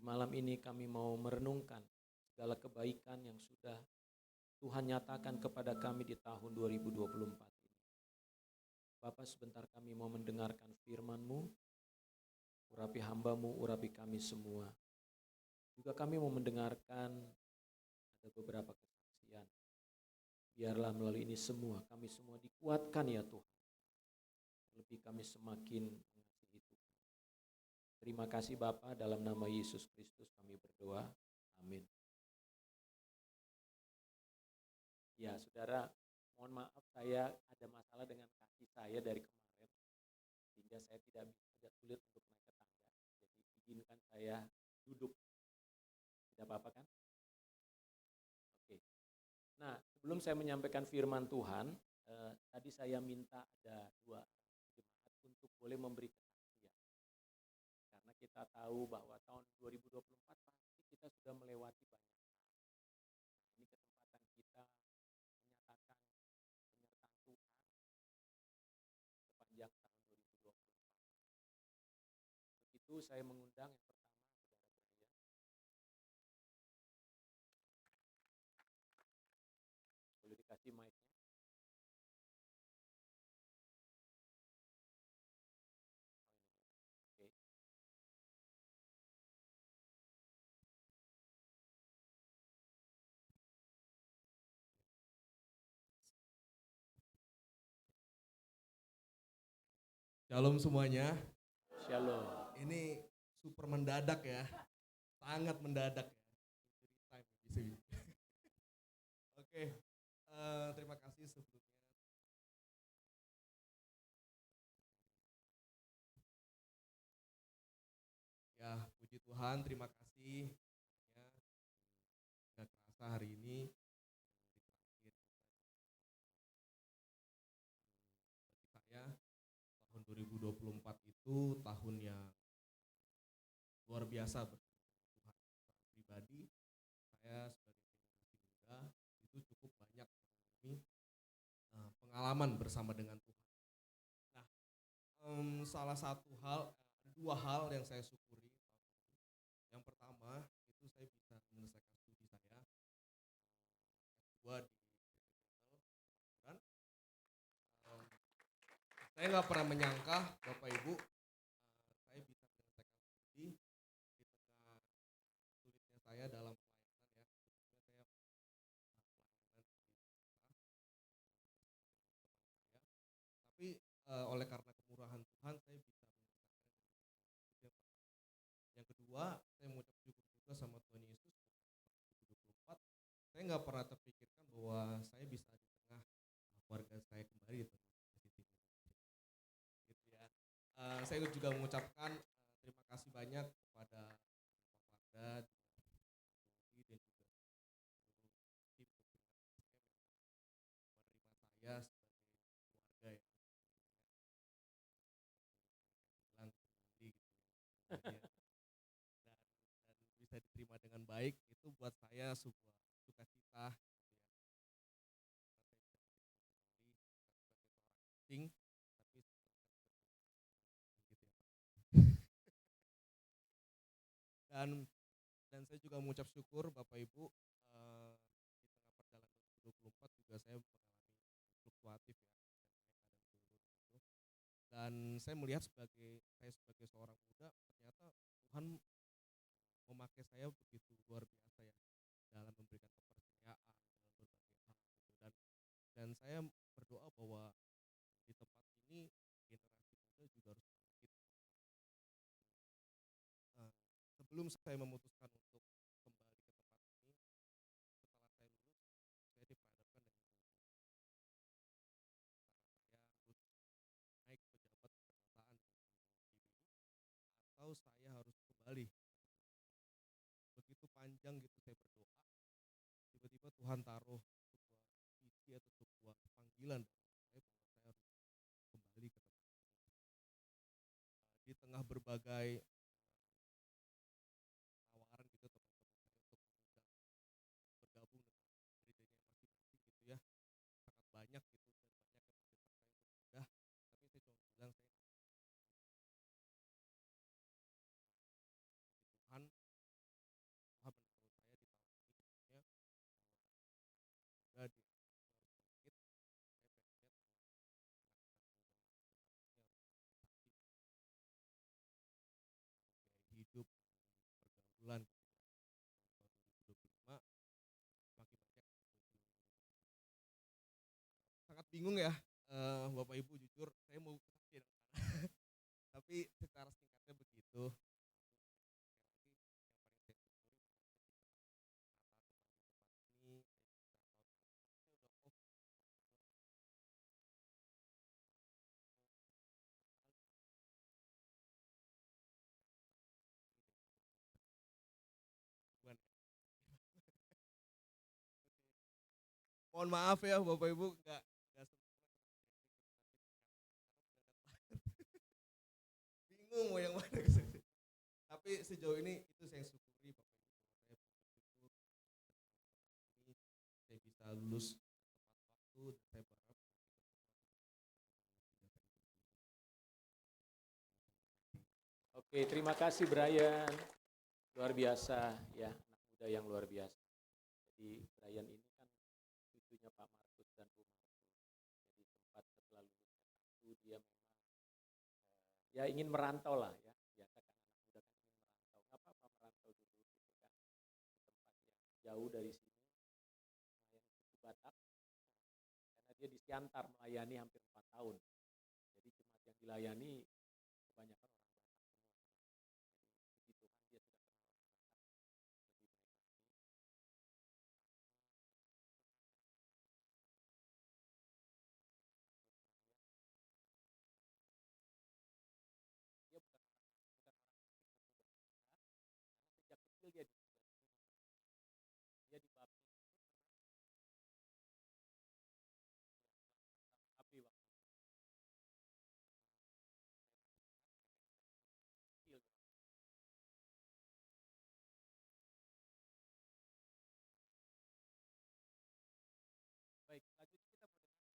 Malam ini kami mau merenungkan segala kebaikan yang sudah Tuhan nyatakan kepada kami di tahun 2024 ini. Bapak, sebentar kami mau mendengarkan firman-Mu, urapi hamba-Mu, urapi kami semua. Juga kami mau mendengarkan ada beberapa kesaksian. Biarlah melalui ini semua, kami semua dikuatkan ya Tuhan. Lebih kami semakin mengasihi Tuhan. Terima kasih Bapa, dalam nama Yesus Kristus kami berdoa. Amin. Ya saudara, mohon maaf saya ada masalah dengan kaki saya dari kemarin, sehingga saya agak sulit untuk naik ke tangga. Jadi izinkan saya duduk. Tidak apa-apa kan? Oke. Nah, sebelum saya menyampaikan firman Tuhan, tadi saya minta ada 2 jemaat untuk boleh memberi kesaksian. Karena kita tahu bahwa tahun 2024 pasti kita sudah melewati banyak hal. Ini kesempatan kita menyatakan penyertaan Tuhan sepanjang tahun 2024. Begitu saya mengundang yang pertama Saudara Brian. Boleh dikasih mic-nya? Oke. Shalom semuanya. Shalom. Ini super mendadak ya, sangat mendadak ya. Oke, terima kasih sebelumnya. Ya, puji Tuhan, terima kasih. Nggak kerasa hari ini bagi saya tahun 2024 itu tahun yang luar biasa bersama Tuhan. Secara pribadi, saya sebagai generasi muda itu cukup banyak mengalami pengalaman bersama dengan Tuhan. Nah, salah satu hal, dua hal yang saya syukuri. Yang pertama, itu saya bisa menyelesaikan studi saya S2 di kedokteran. Saya nggak pernah menyangka, Bapak Ibu, saya bisa menyelesaikan studi di tengah sulitnya saya dalam pelayanan ya. Sebetulnya saya pelayanan di tapi oleh karena kemurahan Tuhan saya bisa menyelesaikan. Yang kedua, saya mengucap syukur juga sama Tuhan Yesus 2024. Saya nggak pernah terpikirkan bahwa saya bisa di tengah keluarga saya kembali di tengah City Indonesia. Gitu ya. Saya juga mengucapkan terima kasih banyak kepada Pak Farda, dan juga seluruh tim koordinasi saya menerima saya sebagai keluarga ya. Bilang kembali gitu ya. Dan bisa diterima dengan baik, itu buat saya sebuah sukacita gitu ya. Saya bisa kembali sebagai seorang asing, tapi gitu ya Pak. Dan saya juga mengucap syukur Bapak Ibu, di tengah perjalanan 2024 juga saya mengalami fluktuatif ya, dan naik dan turun gitu. Dan saya melihat saya sebagai seorang muda, ternyata Tuhan memakai saya begitu luar biasa ya dalam memberikan kepercayaan dalam berbagai hal gitu. Dan saya berdoa bahwa di tempat ini generasi muda juga harus bangkit. Sebelum saya memutuskan untuk kembali ke tempat ini, setelah saya lulus, saya diperhadapkan dengan antara saya harus naik pejabat keanggotaan di GBU atau saya harus kembali. Begitu panjang gitu saya berdoa, tiba-tiba Tuhan taruh sebuah misi atau sebuah panggilan dalam saya bahwa saya harus kembali ke tempat ini. Di tengah berbagai tawaran gitu teman-teman saya untuk mengundang bergabung dengan gerejanya masing-masing gitu ya, sangat banyak gitu dan banyak yang mendesak saya untuk pindah, tapi saya cuma bilang saya Tuhan bingung ya, Bapak Ibu, jujur saya mau kesaksian yang mana. Tapi secara singkatnya begitu. Ini mohon maaf ya Bapak Ibu, nggak bingung mau yang mana. Tapi sejauh ini itu saya syukuri Bapak Ibu, bahwa saya bisa lulus tepat waktu, dan saya berharap Oke, terima kasih Brian. Luar biasa ya, anak muda yang luar biasa. Jadi Brian ini kan cucunya Pak Markus dan Bu Markus. Jadi sempat setelah lulus S1 dia memang ya ingin merantau lah ya. Biasa kan anak muda kan ingin merantau. Nggak apa-apa merantau dulu gitu kan. Di tempat yang jauh dari sini, melayani suku Batak. Karena dia di Siantar melayani hampir 4 tahun. Jadi jemaat yang dilayani kebanyakan orang Batak semua. Jadi puji Tuhan dia sudah kenal orang Batak lebih baik lagi. Dia bukan orang asing karena sejak kecil dia di sini. Dia dibaptis itu karena waktu kecil. Baik, selanjutnya kita mau dengar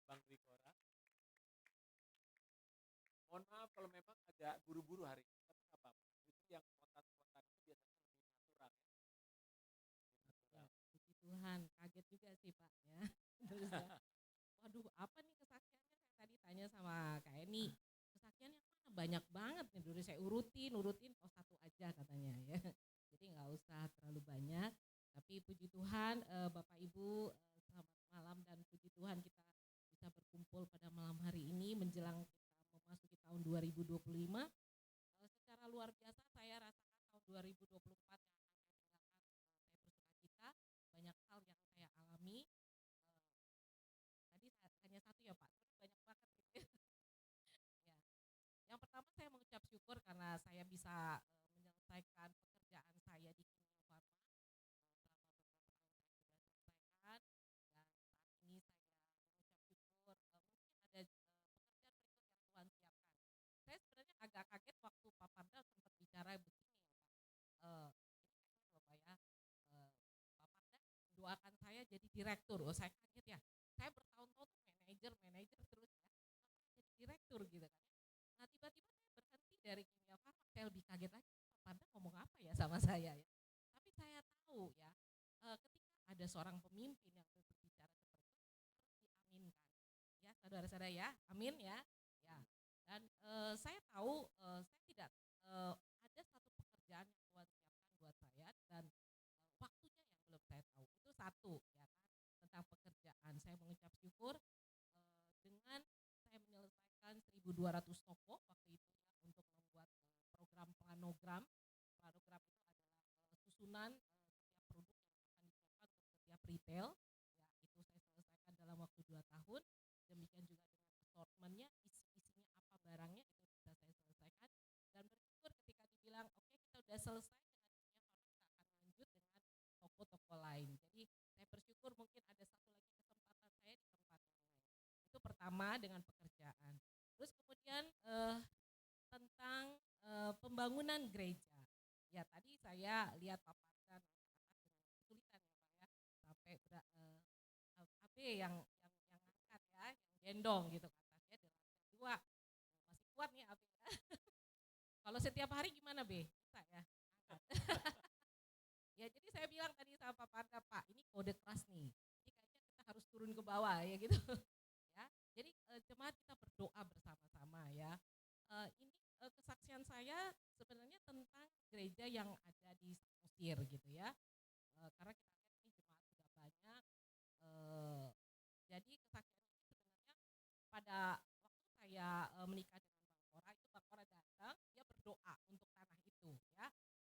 Bang Dwi Kora. Mohon maaf kalau memang agak buru-buru hari ini, tapi nggak apa-apa. Justru yang spontan-spontan itu biasanya lebih natural ya. Lebih Ya, natural. puji Tuhan, kaget juga sih Pak ya. Terus ya, waduh apa nih kesaksiannya, saya tadi tanya sama Kak Eni, kesaksian yang mana banyak banget nih, dulu saya urutin, oh satu aja katanya ya. Jadi nggak usah terlalu banyak, tapi puji Tuhan Bapak Ibu, selamat malam dan puji Tuhan kita bisa berkumpul pada malam hari ini menjelang kita memasuki tahun 2025. Secara luar biasa saya rasakan tahun 2024 yang akan saya tinggalkan, saya bersuka cita, banyak hal yang saya alami. Tadi hanya satu ya Pak, terus banyak banget gitu ya. Ya. Yang pertama saya mengucap syukur karena saya bisa menyelesaikan pekerjaan saya di Kimia Farma. Selama beberapa tahun saya sudah selesaikan, dan saat ini saya mengucap syukur, mungkin ada pekerjaan berikut yang Tuhan siapkan. Saya sebenarnya agak kaget waktu Pak Parda sempat bicara begini ya Pak. Ini teknis loh Pak ya. Pak Parda doakan saya jadi direktur. Oh saya kaget ya. Saya bertahun-tahun tuh manajer terus ya. Kenapa jadi direktur gitu kan ya. Nah tiba-tiba saya berhenti dari Kimia Farma. Saya lebih kaget lagi. Pak Parda ngomong apa ya sama saya ya. Tapi saya tahu ya, ketika ada seorang pemimpin yang berbicara seperti itu harus diaminkan. Ya saudara-saudara ya, amin ya. Ya. Dan saya tahu saya tidak ada satu pekerjaan yang Tuhan siapkan buat saya, dan waktunya yang belum saya tahu. Itu satu ya kan, tentang pekerjaan. Saya mengucap syukur dengan saya menyelesaikan 1.200 toko waktu itu ya, untuk membuat program planogram. Planogram itu adalah susunan setiap produk yang akan disiapkan untuk setiap retail. Ya, itu saya selesaikan dalam waktu 2 tahun. Demikian juga dengan assortmentnya, isinya apa barangnya, itu bisa saya selesaikan. Dan bersyukur ketika dibilang oke kita udah selesai dengan Kimia Farma, kita akan lanjut dengan toko-toko lain. Jadi saya bersyukur mungkin ada satu lagi kesempatan saya di tempat yang lain. Itu pertama dengan pekerjaan. Terus kemudian tentang pembangunan gereja. Ya tadi saya lihat Pak Parda naik ke atas dengan kesulitan ya Pak ya, sampai AB yang ngangkat ya, yang gendong gitu ke atas ya, di lantai 2. Masih kuat nih AB ya. Kalau setiap hari gimana B? Bisa ya angkat. Ya jadi saya bilang tadi sama Pak Parda, Pak ini kode keras nih. Jadi kayaknya kita harus turun ke bawah ya gitu. Ya. Jadi jemaat kita berdoa bersama-sama ya. Ini kesaksian saya sebenarnya tentang gereja yang ada di Samosir khawatir gitu ya. Karena kita lihat ini jemaat sudah banyak. eh, jadi kesaksian ini sebenarnya pada waktu saya menikah dengan Bang Kora, itu Bang Kora datang, dia berdoa untuk tanah itu ya.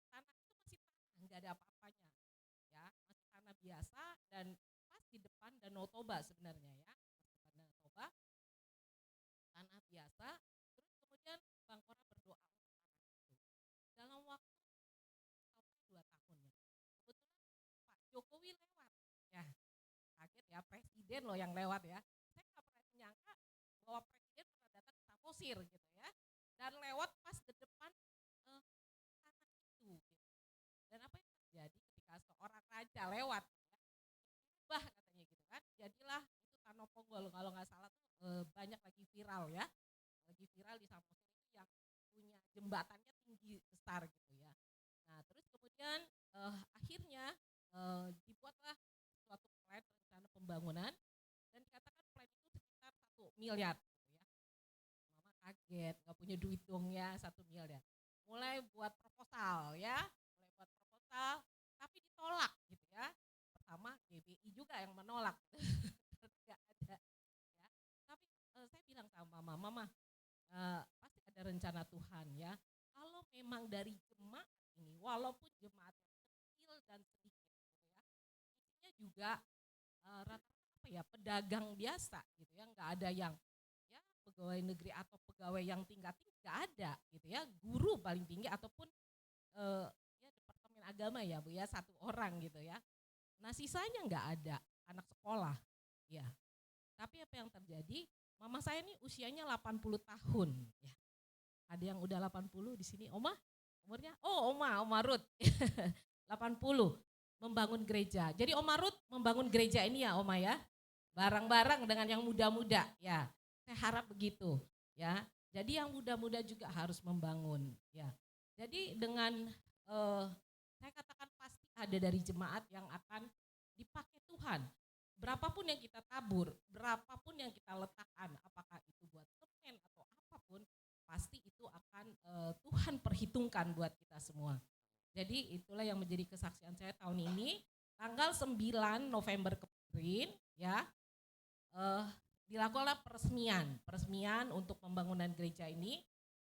Tanah itu masih tanah, nggak ada apa-apanya ya, masih tanah biasa dan pas di depan Danau Toba sebenarnya ya, pas depan Danau Toba, tanah biasa. Terus kemudian Bang Kora berdoa untuk tanah itu. Dalam waktu 2 tahun ya, kebetulan Pak Jokowi lewat ya, kaget ya, presiden loh yang lewat ya. Saya nggak pernah menyangka bahwa presiden pernah datang ke Samosir gitu ya, dan lewat pas di depan tanah itu gitu. Dan apa yang terjadi ketika seorang raja lewat ya, bah katanya gitu kan, jadilah itu Tanah Ponggol kalau nggak salah tuh banyak lagi viral ya, lagi viral di Samosir itu yang punya jembatannya tinggi besar gitu ya. Nah terus kemudian akhirnya dibuatlah suatu plan rencana pembangunan dan dikatakan plan itu sekitar 1 miliar gitu ya. Mama kaget, nggak punya duit dong ya 1 miliar. Mulai buat proposal ya, mulai buat proposal, tapi ditolak gitu ya. Pertama GBI juga yang menolak, nggak ada ya. Tapi saya bilang sama mama, pasti ada rencana Tuhan ya. Kalau memang dari jemaat ini, walaupun jemaat kecil dan sedikit gitu ya, isinya juga rata-rata apa ya, pedagang biasa gitu ya, nggak ada yang ya pegawai negeri atau pegawai yang tingkat-tinggi, nggak ada gitu ya, guru paling tinggi ataupun ya departemen agama ya Bu ya, 1 orang gitu ya. Nah sisanya nggak ada, anak sekolah ya. Tapi apa yang terjadi, mama saya ini usianya 80 tahun ya. Ada yang udah 80 di sini, Oma umurnya? Oh Oma Ruth 80 membangun gereja. Jadi Oma Ruth membangun gereja ini ya Oma ya, bareng-bareng dengan yang muda-muda ya. Saya harap begitu ya. Jadi yang muda-muda juga harus membangun ya. Jadi dengan saya katakan pasti ada dari jemaat yang akan dipakai Tuhan. Berapapun yang kita tabur, berapapun yang kita letakkan, apakah itu buat semen atau apapun, pasti itu akan Tuhan perhitungkan buat kita semua. Jadi itulah yang menjadi kesaksian saya tahun ini, tanggal 9 November kemarin ya, dilakukanlah peresmian untuk pembangunan gereja ini,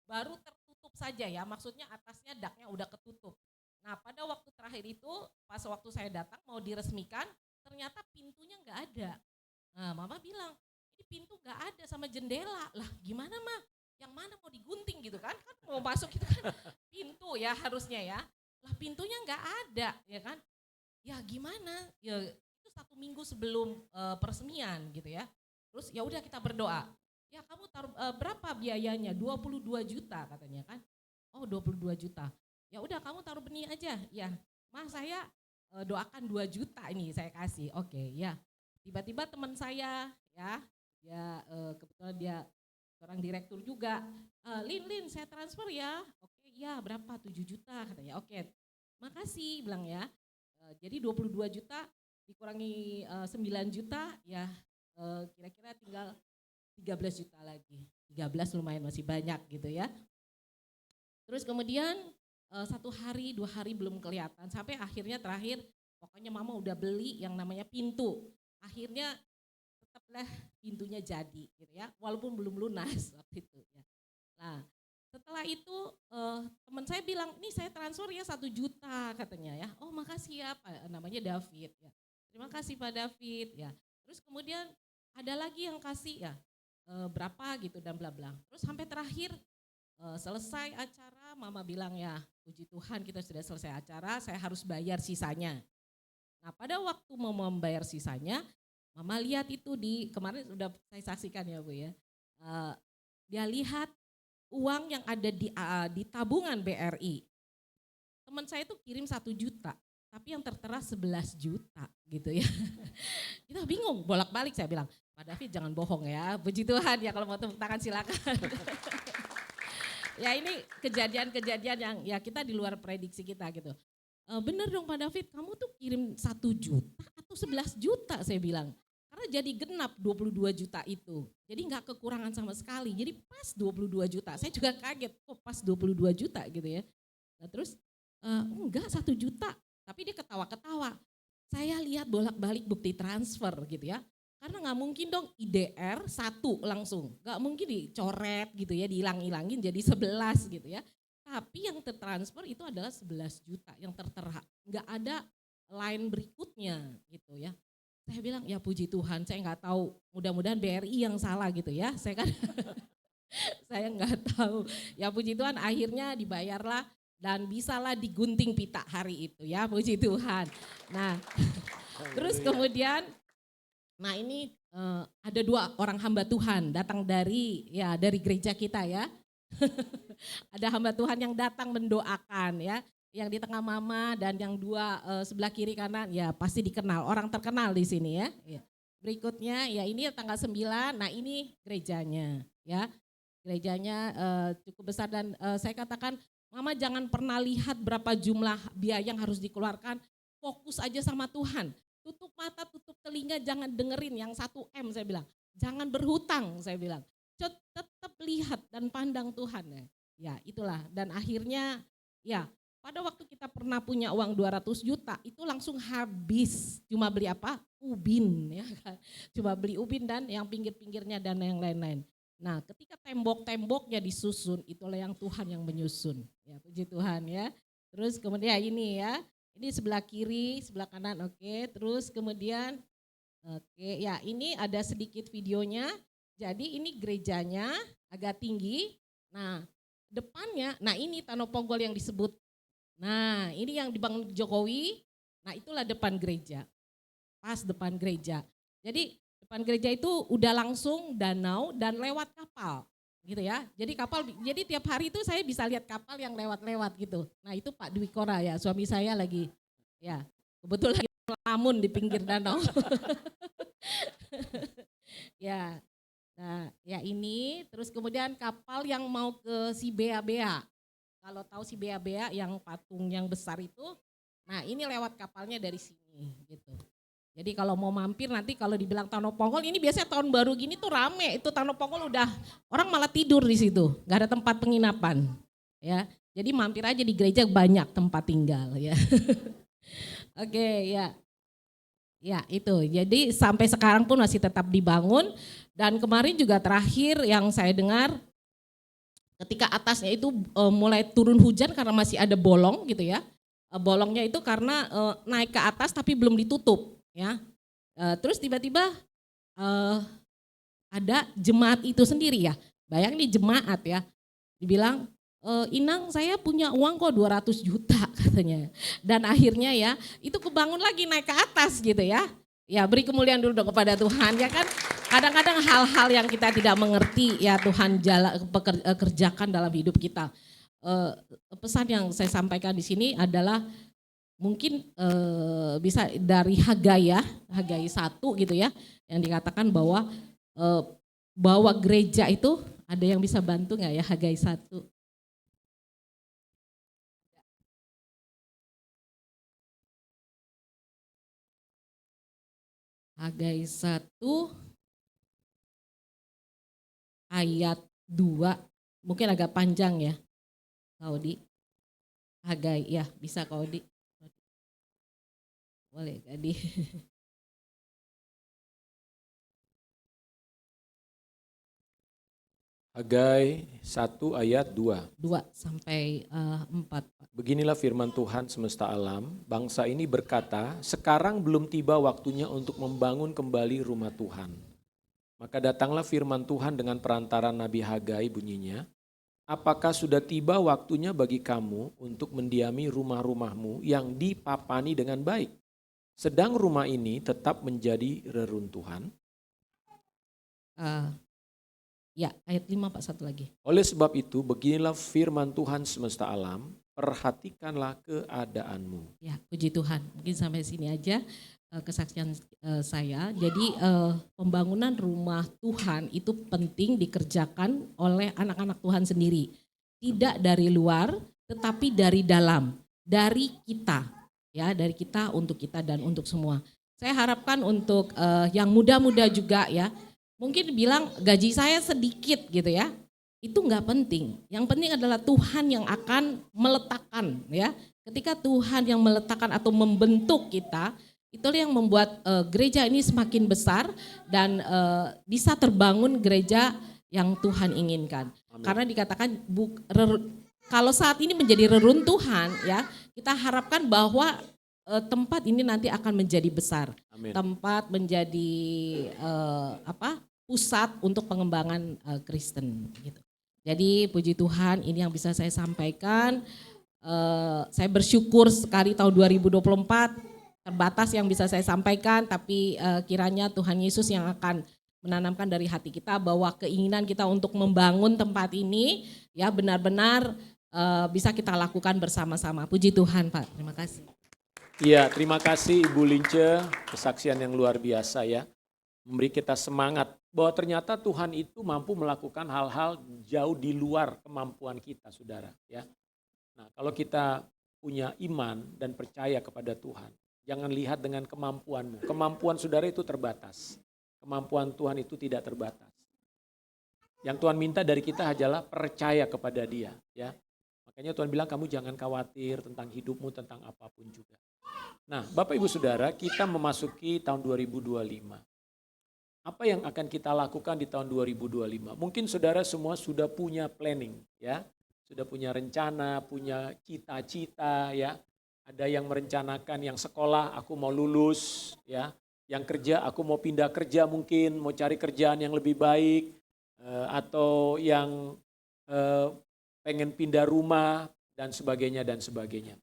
baru tertutup saja ya, maksudnya atasnya daknya udah ketutup. Nah pada waktu terakhir itu, pas waktu saya datang mau diresmikan, ternyata pintunya nggak ada. Nah mama bilang, ini pintu nggak ada sama jendela, lah gimana mah? Yang mana mau digunting gitu kan mau masuk itu kan pintu ya harusnya ya, lah pintunya nggak ada ya kan, ya gimana ya, itu 1 minggu sebelum peresmian gitu ya. Terus ya udah kita berdoa, ya kamu taruh berapa biayanya, 22 juta katanya kan. Oh 22 juta, ya udah kamu taruh benih aja ya, Mas saya doakan 2 juta ini saya kasih, oke ya. Tiba-tiba teman saya ya, dia kebetulan dia seorang direktur juga, Lin saya transfer ya, oke ya berapa, 7 juta katanya, oke makasih bilang ya. Jadi 22 juta dikurangi 9 juta ya, kira-kira tinggal 13 juta lagi, 13 lumayan masih banyak gitu ya. Terus kemudian 1 hari 2 hari belum kelihatan, sampai akhirnya terakhir pokoknya mama udah beli yang namanya pintu, akhirnya tetaplah pintunya jadi gitu ya, walaupun belum lunas waktu itu ya. Nah setelah itu teman saya bilang, nih saya transfer ya 1 juta katanya ya. Oh makasih ya Pak, namanya David ya. Terima kasih Pak David ya. Terus kemudian ada lagi yang kasih ya berapa gitu dan bla bla. Terus sampai terakhir selesai acara, mama bilang ya puji Tuhan kita sudah selesai acara, saya harus bayar sisanya. Nah pada waktu mau membayar sisanya, mama lihat itu di kemarin sudah saya saksikan ya Bu ya. Dia lihat uang yang ada di tabungan BRI. Teman saya itu kirim 1 juta, tapi yang tertera 11 juta gitu ya. Kita bingung, bolak-balik saya bilang, Pak David jangan bohong ya, puji Tuhan ya, kalau mau tepuk tangan silakan. Ya ini kejadian-kejadian yang ya kita di luar prediksi kita gitu. Bener dong Pak David, kamu tuh kirim 1 juta atau 11 juta saya bilang. Karena jadi genap 22 juta itu. Jadi enggak kekurangan sama sekali. Jadi pas 22 juta. Saya juga kaget kok pas 22 juta gitu ya. Nah terus enggak 1 juta. Tapi dia ketawa-ketawa. Saya lihat bolak-balik bukti transfer gitu ya. Karena nggak mungkin dong IDR 1 langsung. Nggak mungkin dicoret gitu ya, dihilang-hilangin jadi 11 gitu ya. Tapi yang tertransfer itu adalah 11 juta yang tertera. Nggak ada line berikutnya gitu ya. Saya bilang ya puji Tuhan, saya nggak tahu, mudah-mudahan BRI yang salah gitu ya. Saya kan saya nggak tahu. Ya puji Tuhan akhirnya dibayarlah dan bisalah digunting pita hari itu ya, puji Tuhan. Nah, terus kemudian nah ini ada 2 orang hamba Tuhan datang dari gereja kita ya. Ada hamba Tuhan yang datang mendoakan ya. Yang di tengah mama dan yang 2 sebelah kiri kanan ya pasti dikenal, orang terkenal di sini ya. Berikutnya ya ini tanggal 9, nah ini gerejanya ya. Gerejanya cukup besar dan saya katakan mama jangan pernah lihat berapa jumlah biaya yang harus dikeluarkan, fokus aja sama Tuhan. Tutup mata, tutup telinga, jangan dengerin yang 1M saya bilang. Jangan berhutang saya bilang. Tetap lihat dan pandang Tuhan ya. Ya itulah dan akhirnya ya pada waktu kita pernah punya uang 200 juta itu langsung habis. Cuma beli apa? Ubin ya kan. Cuma beli ubin dan yang pinggir-pinggirnya dan yang lain-lain. Nah ketika tembok-temboknya disusun itulah yang Tuhan yang menyusun. Ya puji Tuhan ya. Terus kemudian ini ya. Ini sebelah kiri, sebelah kanan, oke. Terus kemudian, oke, ya ini ada sedikit videonya. Jadi ini gerejanya agak tinggi. Nah depannya, nah ini Tanah Ponggol yang disebut. Nah ini yang dibangun Jokowi. Nah itulah depan gereja, pas depan gereja. Jadi depan gereja itu udah langsung danau dan lewat kapal. Gitu ya. Jadi kapal, jadi tiap hari itu saya bisa lihat kapal yang lewat-lewat gitu. Nah itu Pak Dwi Kora ya, suami saya lagi ya kebetulan lagi lamun di pinggir danau. Ya, nah ya ini terus kemudian kapal yang mau ke si Bea-Bea. Kalau tahu si Bea-Bea yang patung yang besar itu, nah ini lewat kapalnya dari sini gitu. Jadi kalau mau mampir nanti kalau dibilang Tanah Ponggol ini biasanya tahun baru gini tuh rame, itu Tanah Ponggol udah orang malah tidur di situ, nggak ada tempat penginapan, ya. Jadi mampir aja di gereja banyak tempat tinggal, ya. Oke, ya, ya itu. Jadi sampai sekarang pun masih tetap dibangun dan kemarin juga terakhir yang saya dengar ketika atasnya itu mulai turun hujan karena masih ada bolong gitu ya. Bolongnya itu karena naik ke atas tapi belum ditutup. Ya, terus tiba-tiba ada jemaat itu sendiri ya, bayangin nih jemaat ya, dibilang Inang saya punya uang kok 200 juta katanya, dan akhirnya ya itu kebangun lagi naik ke atas gitu ya, ya beri kemuliaan dulu dong kepada Tuhan ya kan, kadang-kadang hal-hal yang kita tidak mengerti ya Tuhan kerjakan dalam hidup kita. Pesan yang saya sampaikan di sini adalah mungkin bisa dari Hagai 1 gitu ya, yang dikatakan bahwa bahwa gereja itu ada yang bisa bantu nggak ya Hagai 1? Hagai 1 ayat 2, mungkin agak panjang ya, Kaudi. Hagai ya bisa Kaudi. Boleh Kadi. Hagai 1 ayat 2. 2 sampai 4. Beginilah firman Tuhan semesta alam, bangsa ini berkata, sekarang belum tiba waktunya untuk membangun kembali rumah Tuhan. Maka datanglah firman Tuhan dengan perantara Nabi Hagai bunyinya, apakah sudah tiba waktunya bagi kamu untuk mendiami rumah-rumahmu yang dipapani dengan baik? Sedang rumah ini tetap menjadi reruntuhan. Ya ayat 5 Pak, satu lagi. Oleh sebab itu beginilah firman Tuhan semesta alam, perhatikanlah keadaanmu. Ya puji Tuhan, mungkin sampai sini aja kesaksian saya. Jadi pembangunan rumah Tuhan itu penting dikerjakan oleh anak-anak Tuhan sendiri. Tidak dari luar tetapi dari dalam, dari kita. Ya, dari kita untuk kita dan untuk semua. Saya harapkan untuk yang muda-muda juga ya, mungkin bilang gaji saya sedikit gitu ya, itu enggak penting. Yang penting adalah Tuhan yang akan meletakkan ya Ketika Tuhan yang meletakkan atau membentuk kita, itulah yang membuat gereja ini semakin besar dan bisa terbangun gereja yang Tuhan inginkan. Amin. Karena dikatakan kalau saat ini menjadi reruntuhan, ya, kita harapkan bahwa tempat ini nanti akan menjadi besar. Amin. Tempat menjadi pusat untuk pengembangan Kristen gitu. Jadi puji Tuhan, ini yang bisa saya sampaikan. Saya bersyukur sekali tahun 2024 terbatas yang bisa saya sampaikan, tapi kiranya Tuhan Yesus yang akan menanamkan dari hati kita bahwa keinginan kita untuk membangun tempat ini ya benar-benar bisa kita lakukan bersama-sama. Puji Tuhan, Pak. Terima kasih. Iya, terima kasih Ibu Lince, kesaksian yang luar biasa ya. Memberi kita semangat bahwa ternyata Tuhan itu mampu melakukan hal-hal jauh di luar kemampuan kita, Saudara, ya. Nah, kalau kita punya iman dan percaya kepada Tuhan, jangan lihat dengan kemampuanmu. Kemampuan Saudara itu terbatas. Kemampuan Tuhan itu tidak terbatas. Yang Tuhan minta dari kita adalah percaya kepada Dia, ya. Makanya Tuhan bilang kamu jangan khawatir tentang hidupmu, tentang apapun juga. Nah, Bapak Ibu Saudara, kita memasuki tahun 2025. Apa yang akan kita lakukan di tahun 2025? Mungkin Saudara semua sudah punya planning, ya. Sudah punya rencana, punya cita-cita, ya. Ada yang merencanakan yang sekolah aku mau lulus, ya. Yang kerja aku mau pindah kerja mungkin, mau cari kerjaan yang lebih baik, atau yang pengen pindah rumah dan sebagainya dan sebagainya.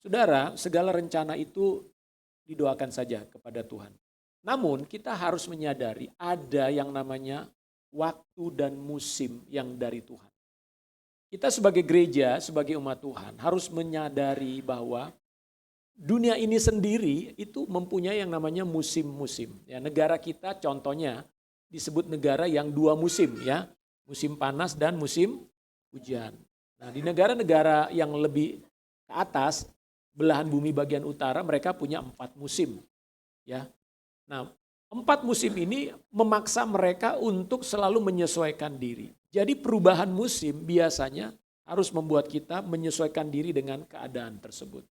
Saudara, segala rencana itu didoakan saja kepada Tuhan. Namun kita harus menyadari ada yang namanya waktu dan musim yang dari Tuhan. Kita sebagai gereja, sebagai umat Tuhan harus menyadari bahwa dunia ini sendiri itu mempunyai yang namanya musim-musim. Ya, negara kita contohnya disebut negara yang dua musim, ya, musim panas dan musim hujan. Nah, di negara-negara yang lebih ke atas, belahan bumi bagian utara, mereka punya 4 musim. Ya, nah 4 musim ini memaksa mereka untuk selalu menyesuaikan diri. Jadi perubahan musim biasanya harus membuat kita menyesuaikan diri dengan keadaan tersebut.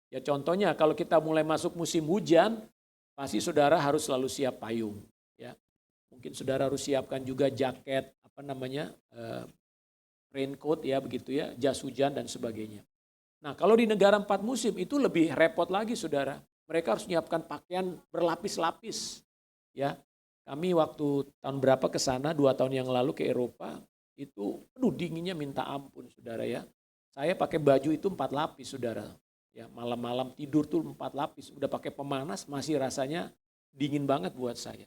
Ya contohnya kalau kita mulai masuk musim hujan, pasti saudara harus selalu siap payung. Ya, mungkin saudara harus siapkan juga jaket, raincoat ya begitu ya, jas hujan dan sebagainya. Nah kalau di negara 4 musim itu lebih repot lagi saudara. Mereka harus menyiapkan pakaian berlapis-lapis. Ya, kami waktu tahun berapa ke sana 2 tahun yang lalu ke Eropa itu, dinginnya minta ampun saudara ya. Saya pakai baju itu 4 lapis saudara. Ya, malam-malam tidur tuh 4 lapis, udah pakai pemanas masih rasanya dingin banget buat saya.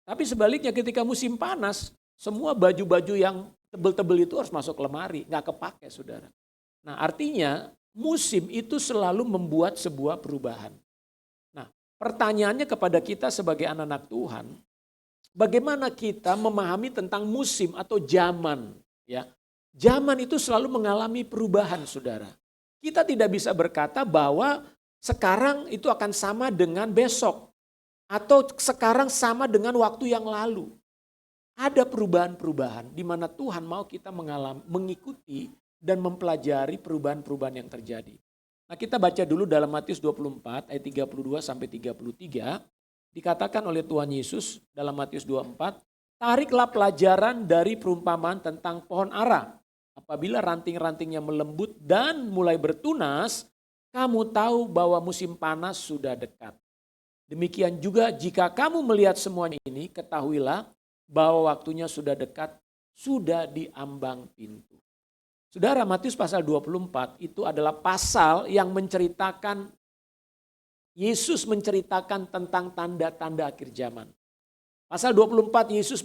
Tapi sebaliknya ketika musim panas, semua baju-baju yang tebel-tebel itu harus masuk lemari, nggak kepake saudara. Nah artinya musim itu selalu membuat sebuah perubahan. Nah pertanyaannya kepada kita sebagai anak-anak Tuhan, bagaimana kita memahami tentang musim atau zaman? Ya, zaman itu selalu mengalami perubahan saudara. Kita tidak bisa berkata bahwa sekarang itu akan sama dengan besok. Atau sekarang sama dengan waktu yang lalu. Ada perubahan-perubahan di mana Tuhan mau kita mengikuti dan mempelajari perubahan-perubahan yang terjadi. Nah kita baca dulu dalam Matius 24 ayat 32 sampai 33. Dikatakan oleh Tuhan Yesus dalam Matius 24. Tariklah pelajaran dari perumpamaan tentang pohon ara. Apabila ranting-rantingnya melembut dan mulai bertunas, kamu tahu bahwa musim panas sudah dekat. Demikian juga jika kamu melihat semuanya ini, ketahuilah bahwa waktunya sudah dekat, sudah di ambang pintu. Saudara, Matius pasal 24 itu adalah pasal yang menceritakan, Yesus menceritakan tentang tanda-tanda akhir zaman. Pasal 24 Yesus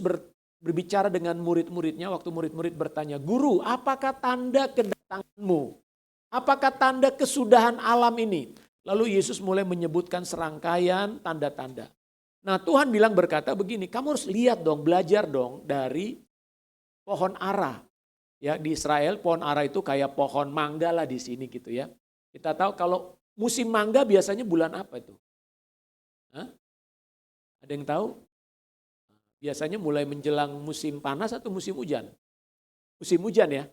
berbicara dengan murid-muridnya waktu murid-murid bertanya, Guru, apakah tanda kedatanganmu? Apakah tanda kesudahan alam ini? Lalu Yesus mulai menyebutkan serangkaian tanda-tanda. Nah Tuhan berkata begini, kamu harus lihat dong, belajar dong dari pohon ara. Ya di Israel pohon ara itu kayak pohon mangga lah di sini gitu ya. Kita tahu kalau musim mangga biasanya bulan apa itu? Hah? Ada yang tahu? Biasanya mulai menjelang musim panas atau musim hujan? Musim hujan ya.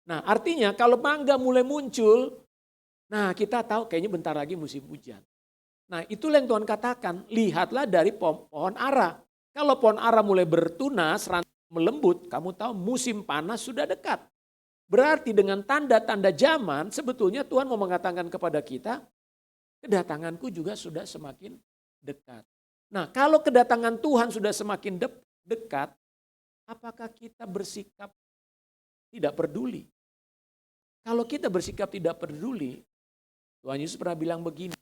Nah artinya kalau mangga mulai muncul, Nah kita tahu kayaknya bentar lagi musim hujan. Nah itulah yang Tuhan katakan, lihatlah dari pohon ara. Kalau pohon ara mulai bertunas, melembut, kamu tahu musim panas sudah dekat. Berarti dengan tanda-tanda zaman sebetulnya Tuhan mau mengatakan kepada kita, kedatanganku juga sudah semakin dekat. Nah kalau kedatangan Tuhan sudah semakin dekat, apakah kita bersikap tidak peduli? Kalau kita bersikap tidak peduli, Tuhan Yesus pernah bilang begini,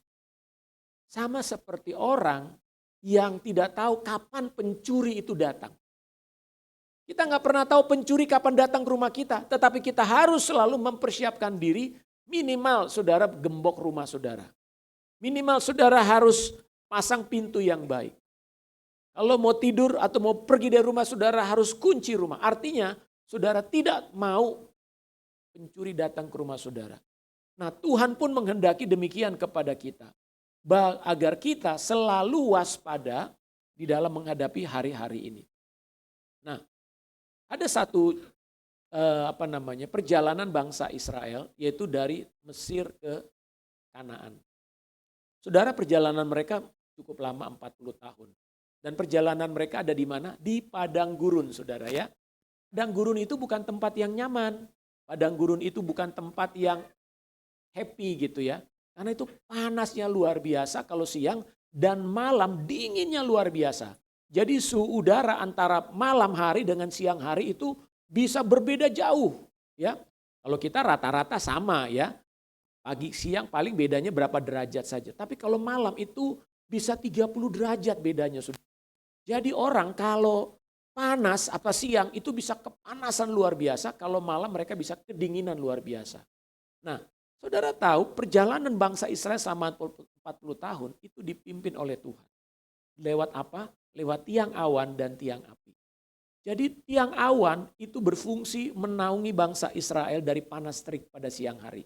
sama seperti orang yang tidak tahu kapan pencuri itu datang. Kita nggak pernah tahu pencuri kapan datang ke rumah kita, tetapi kita harus selalu mempersiapkan diri, minimal saudara gembok rumah saudara. Minimal saudara harus pasang pintu yang baik. Kalau mau tidur atau mau pergi dari rumah saudara harus kunci rumah. Artinya saudara tidak mau pencuri datang ke rumah saudara. Nah Tuhan pun menghendaki demikian kepada kita. Agar kita selalu waspada di dalam menghadapi hari-hari ini. Nah ada satu perjalanan bangsa Israel yaitu dari Mesir ke Kanaan. Saudara perjalanan mereka cukup lama 40 tahun. Dan perjalanan mereka ada di mana? Di padang gurun saudara ya. Padang gurun itu bukan tempat yang nyaman. Padang gurun itu bukan tempat yang happy gitu ya. Karena itu panasnya luar biasa kalau siang dan malam dinginnya luar biasa. Jadi suhu udara antara malam hari dengan siang hari itu bisa berbeda jauh ya. Kalau kita rata-rata sama ya. Pagi siang paling bedanya berapa derajat saja. Tapi kalau malam itu bisa 30 derajat bedanya. Jadi orang kalau panas apa siang itu bisa kepanasan luar biasa. Kalau malam mereka bisa kedinginan luar biasa. Nah saudara tahu perjalanan bangsa Israel selama 40 tahun itu dipimpin oleh Tuhan. Lewat apa? Lewat tiang awan dan tiang api. Jadi tiang awan itu berfungsi menaungi bangsa Israel dari panas terik pada siang hari.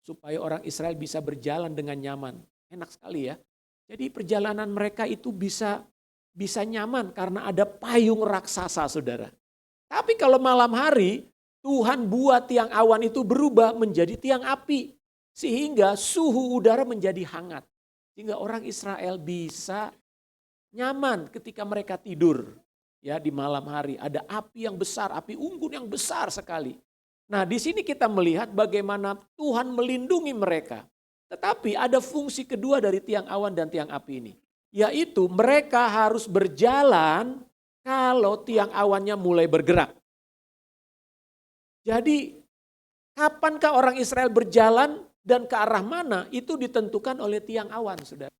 Supaya orang Israel bisa berjalan dengan nyaman. Enak sekali ya. Jadi perjalanan mereka itu bisa nyaman karena ada payung raksasa saudara. Tapi kalau malam hari Tuhan buat tiang awan itu berubah menjadi tiang api. Sehingga suhu udara menjadi hangat. Sehingga orang Israel bisa nyaman ketika mereka tidur ya di malam hari. Ada api yang besar, api unggun yang besar sekali. Nah di sini kita melihat bagaimana Tuhan melindungi mereka. Tetapi ada fungsi kedua dari tiang awan dan tiang api ini. Yaitu mereka harus berjalan kalau tiang awannya mulai bergerak. Jadi kapankah orang Israel berjalan dan ke arah mana itu ditentukan oleh tiang awan saudara.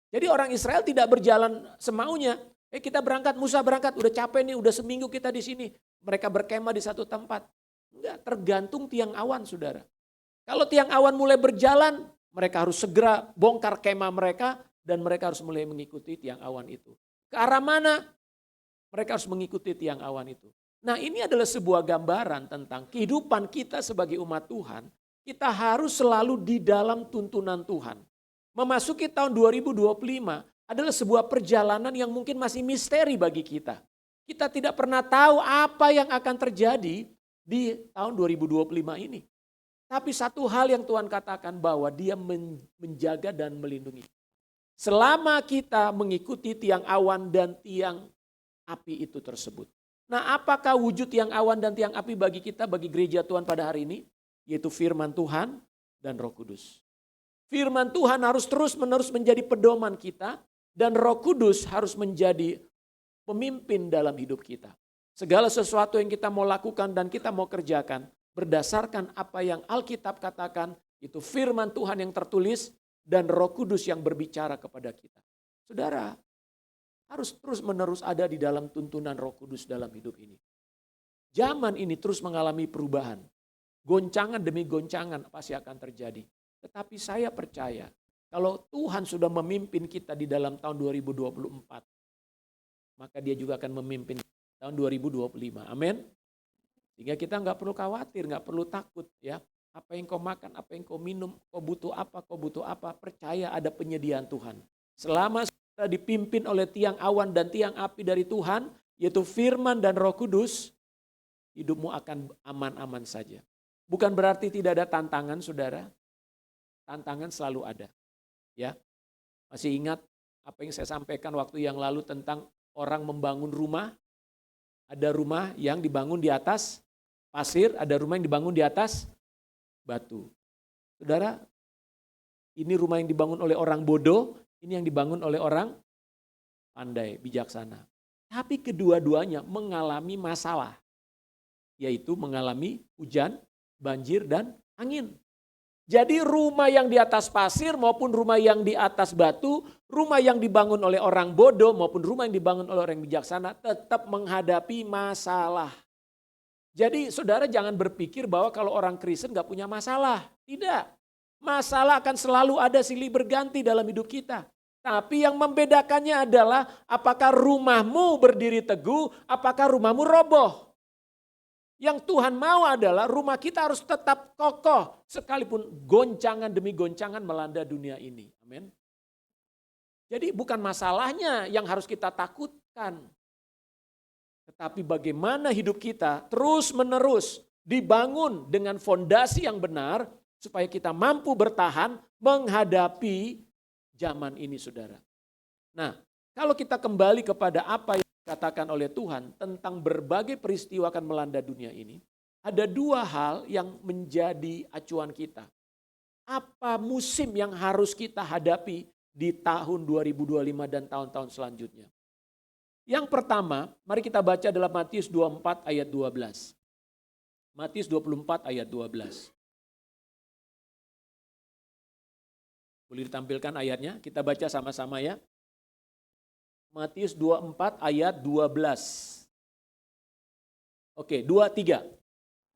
Jadi orang Israel tidak berjalan semaunya. Kita berangkat, Musa berangkat, udah capek nih, udah seminggu kita di sini. Mereka berkemah di satu tempat. Enggak, tergantung tiang awan saudara. Kalau tiang awan mulai berjalan, mereka harus segera bongkar kemah mereka dan mereka harus mulai mengikuti tiang awan itu. Ke arah mana? Mereka harus mengikuti tiang awan itu. Nah ini adalah sebuah gambaran tentang kehidupan kita sebagai umat Tuhan. Kita harus selalu di dalam tuntunan Tuhan. Memasuki tahun 2025 adalah sebuah perjalanan yang mungkin masih misteri bagi kita. Kita tidak pernah tahu apa yang akan terjadi di tahun 2025 ini. Tapi satu hal yang Tuhan katakan bahwa Dia menjaga dan melindungi. Selama kita mengikuti tiang awan dan tiang api itu tersebut. Nah apakah wujud tiang awan dan tiang api bagi kita, bagi gereja Tuhan pada hari ini? Yaitu firman Tuhan dan Roh Kudus. Firman Tuhan harus terus-menerus menjadi pedoman kita dan Roh Kudus harus menjadi pemimpin dalam hidup kita. Segala sesuatu yang kita mau lakukan dan kita mau kerjakan berdasarkan apa yang Alkitab katakan, itu firman Tuhan yang tertulis dan Roh Kudus yang berbicara kepada kita. Saudara, harus terus-menerus ada di dalam tuntunan Roh Kudus dalam hidup ini. Zaman ini terus mengalami perubahan. Goncangan demi goncangan pasti akan terjadi. Tetapi saya percaya kalau Tuhan sudah memimpin kita di dalam tahun 2024, maka Dia juga akan memimpin tahun 2025. Amin. Sehingga kita nggak perlu khawatir, nggak perlu takut ya. Apa yang kau makan, apa yang kau minum, kau butuh apa, percaya ada penyediaan Tuhan. Selama kita dipimpin oleh tiang awan dan tiang api dari Tuhan, yaitu firman dan Roh Kudus, hidupmu akan aman-aman saja. Bukan berarti tidak ada tantangan saudara. tantangan selalu ada. Ya, masih ingat apa yang saya sampaikan waktu yang lalu tentang orang membangun rumah? Ada rumah yang dibangun di atas pasir, ada rumah yang dibangun di atas batu. Saudara, ini rumah yang dibangun oleh orang bodoh, ini yang dibangun oleh orang pandai, bijaksana. Tapi kedua-duanya mengalami masalah, yaitu mengalami hujan, banjir, dan angin. Jadi rumah yang di atas pasir maupun rumah yang di atas batu, rumah yang dibangun oleh orang bodoh maupun rumah yang dibangun oleh orang bijaksana tetap menghadapi masalah. Jadi saudara jangan berpikir bahwa kalau orang Kristen gak punya masalah. Tidak. Masalah akan selalu ada silih berganti dalam hidup kita. Tapi yang membedakannya adalah apakah rumahmu berdiri teguh, apakah rumahmu roboh. Yang Tuhan mau adalah rumah kita harus tetap kokoh sekalipun goncangan demi goncangan melanda dunia ini. Amin. Jadi bukan masalahnya yang harus kita takutkan. Tetapi bagaimana hidup kita terus menerus dibangun dengan fondasi yang benar supaya kita mampu bertahan menghadapi zaman ini, saudara. Nah, kalau kita kembali kepada apa yang dikatakan oleh Tuhan tentang berbagai peristiwa akan melanda dunia ini, ada dua hal yang menjadi acuan kita. Apa musim yang harus kita hadapi di tahun 2025 dan tahun-tahun selanjutnya? Yang pertama, mari kita baca dalam Matius 24 ayat 12. Matius 24 ayat 12. Boleh ditampilkan ayatnya? Kita baca sama-sama ya. Matius 24 ayat 12. Oke, 2, 3.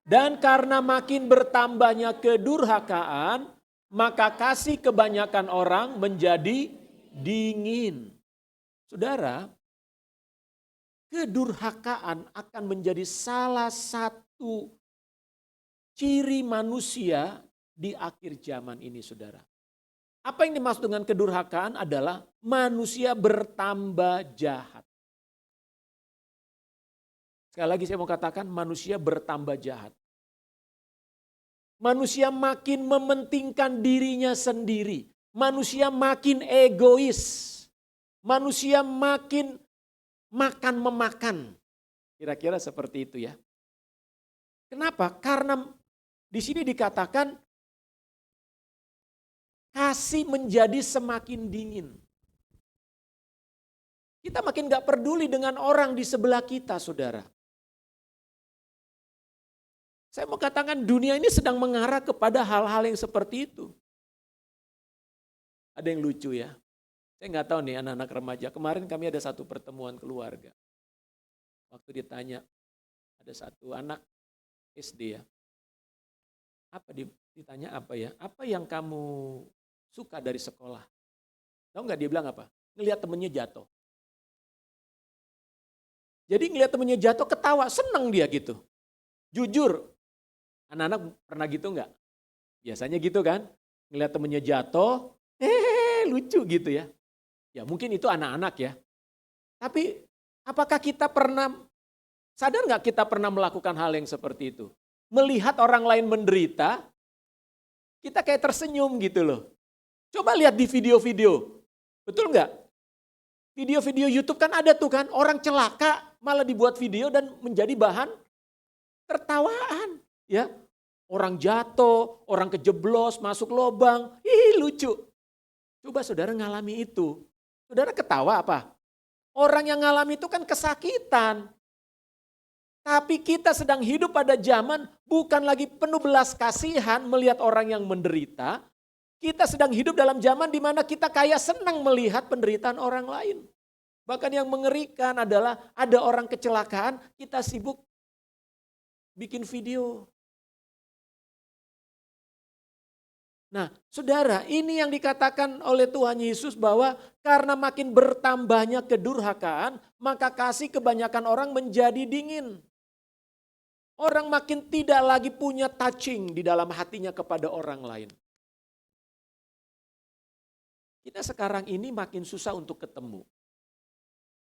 Dan karena makin bertambahnya kedurhakaan, maka kasih kebanyakan orang menjadi dingin. Saudara, kedurhakaan akan menjadi salah satu ciri manusia di akhir zaman ini, saudara. Apa yang dimaksud dengan kedurhakaan adalah manusia bertambah jahat. Sekali lagi saya mau katakan manusia bertambah jahat. Manusia makin mementingkan dirinya sendiri. Manusia makin egois. Manusia makin makan-memakan. Kira-kira seperti itu ya. Kenapa? Karena di sini dikatakan kasih menjadi semakin dingin. Kita makin gak peduli dengan orang di sebelah kita, saudara. Saya mau katakan dunia ini sedang mengarah kepada hal-hal yang seperti itu. Ada yang lucu ya. Saya gak tahu nih anak-anak remaja. Kemarin kami ada satu pertemuan keluarga. Waktu ditanya, ada satu anak SD ya. Ditanya apa ya? Apa yang kamu suka dari sekolah? Tahu nggak dia bilang apa? Ngelihat temennya jatuh. Jadi ngelihat temennya jatuh ketawa, seneng dia gitu. Jujur, anak-anak pernah gitu nggak? Biasanya gitu kan? Ngelihat temennya jatuh, lucu gitu ya. Ya mungkin itu anak-anak ya. Tapi apakah kita pernah, sadar nggak kita pernah melakukan hal yang seperti itu? Melihat orang lain menderita, kita kayak tersenyum gitu loh. Coba lihat di video-video, betul nggak? Video-video YouTube kan ada tuh kan, orang celaka malah dibuat video dan menjadi bahan tertawaan. Ya, orang jatuh, orang kejeblos, masuk lubang, lucu. Coba saudara ngalami itu, saudara ketawa apa? Orang yang ngalami itu kan kesakitan. Tapi kita sedang hidup pada zaman bukan lagi penuh belas kasihan melihat orang yang menderita. Kita sedang hidup dalam zaman di mana kita kayak senang melihat penderitaan orang lain. Bahkan yang mengerikan adalah ada orang kecelakaan, kita sibuk bikin video. Nah, saudara, ini yang dikatakan oleh Tuhan Yesus bahwa karena makin bertambahnya kedurhakaan, maka kasih kebanyakan orang menjadi dingin. Orang makin tidak lagi punya touching di dalam hatinya kepada orang lain. Kita sekarang ini makin susah untuk ketemu.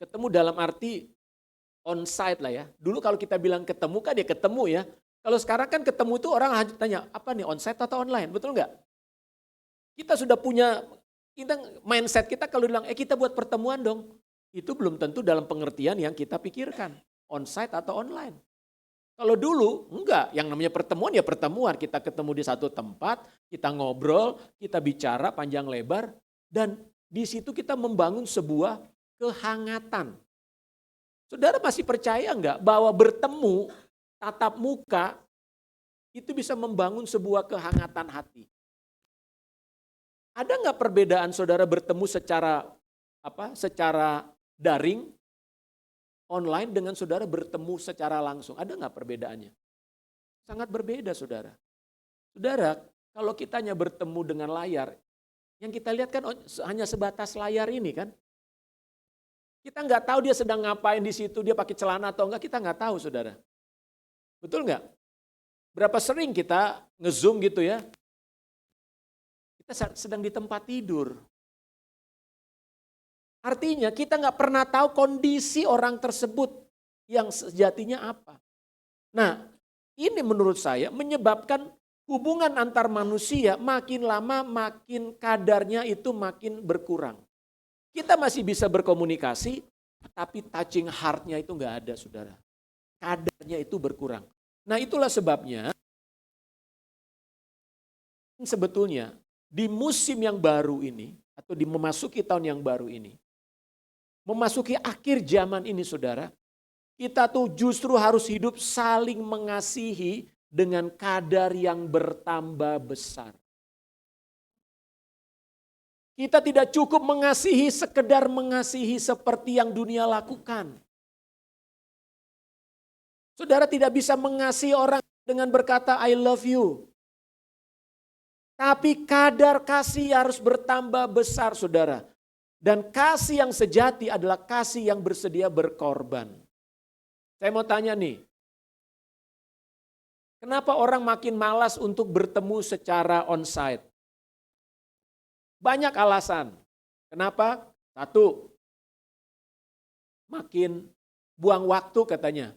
Ketemu dalam arti on-site lah ya. Dulu kalau kita bilang ketemu kan ya ketemu ya. Kalau sekarang kan ketemu tuh orang tanya, apa nih on-site atau online, betul nggak? Kita sudah punya, mindset kita kalau bilang, kita buat pertemuan dong. Itu belum tentu dalam pengertian yang kita pikirkan, onsite atau online. Kalau dulu, enggak, yang namanya pertemuan ya pertemuan. Kita ketemu di satu tempat, kita ngobrol, kita bicara panjang lebar, dan di situ kita membangun sebuah kehangatan. Saudara masih percaya enggak bahwa bertemu, tatap muka, itu bisa membangun sebuah kehangatan hati? Ada enggak perbedaan saudara bertemu secara daring, online dengan saudara bertemu secara langsung? Ada enggak perbedaannya? Sangat berbeda saudara. Saudara, kalau kita hanya bertemu dengan layar, yang kita lihat kan hanya sebatas layar ini kan. Kita nggak tahu dia sedang ngapain di situ, dia pakai celana atau enggak, kita nggak tahu saudara. Betul nggak? Berapa sering kita nge-zoom gitu ya, kita sedang di tempat tidur. Artinya kita nggak pernah tahu kondisi orang tersebut yang sejatinya apa. Nah, ini menurut saya menyebabkan hubungan antar manusia makin lama makin kadarnya itu makin berkurang. Kita masih bisa berkomunikasi, tapi touching heart-nya itu nggak ada saudara. Kadarnya itu berkurang. Nah itulah sebabnya sebetulnya di musim yang baru ini, atau di memasuki tahun yang baru ini, memasuki akhir zaman ini saudara, kita tuh justru harus hidup saling mengasihi dengan kadar yang bertambah besar. Kita tidak cukup mengasihi sekedar mengasihi seperti yang dunia lakukan. Saudara tidak bisa mengasihi orang dengan berkata I love you. Tapi kadar kasih harus bertambah besar saudara. Dan kasih yang sejati adalah kasih yang bersedia berkorban. Saya mau tanya nih. Kenapa orang makin malas untuk bertemu secara onsite? Banyak alasan. Kenapa? Satu, makin buang waktu katanya.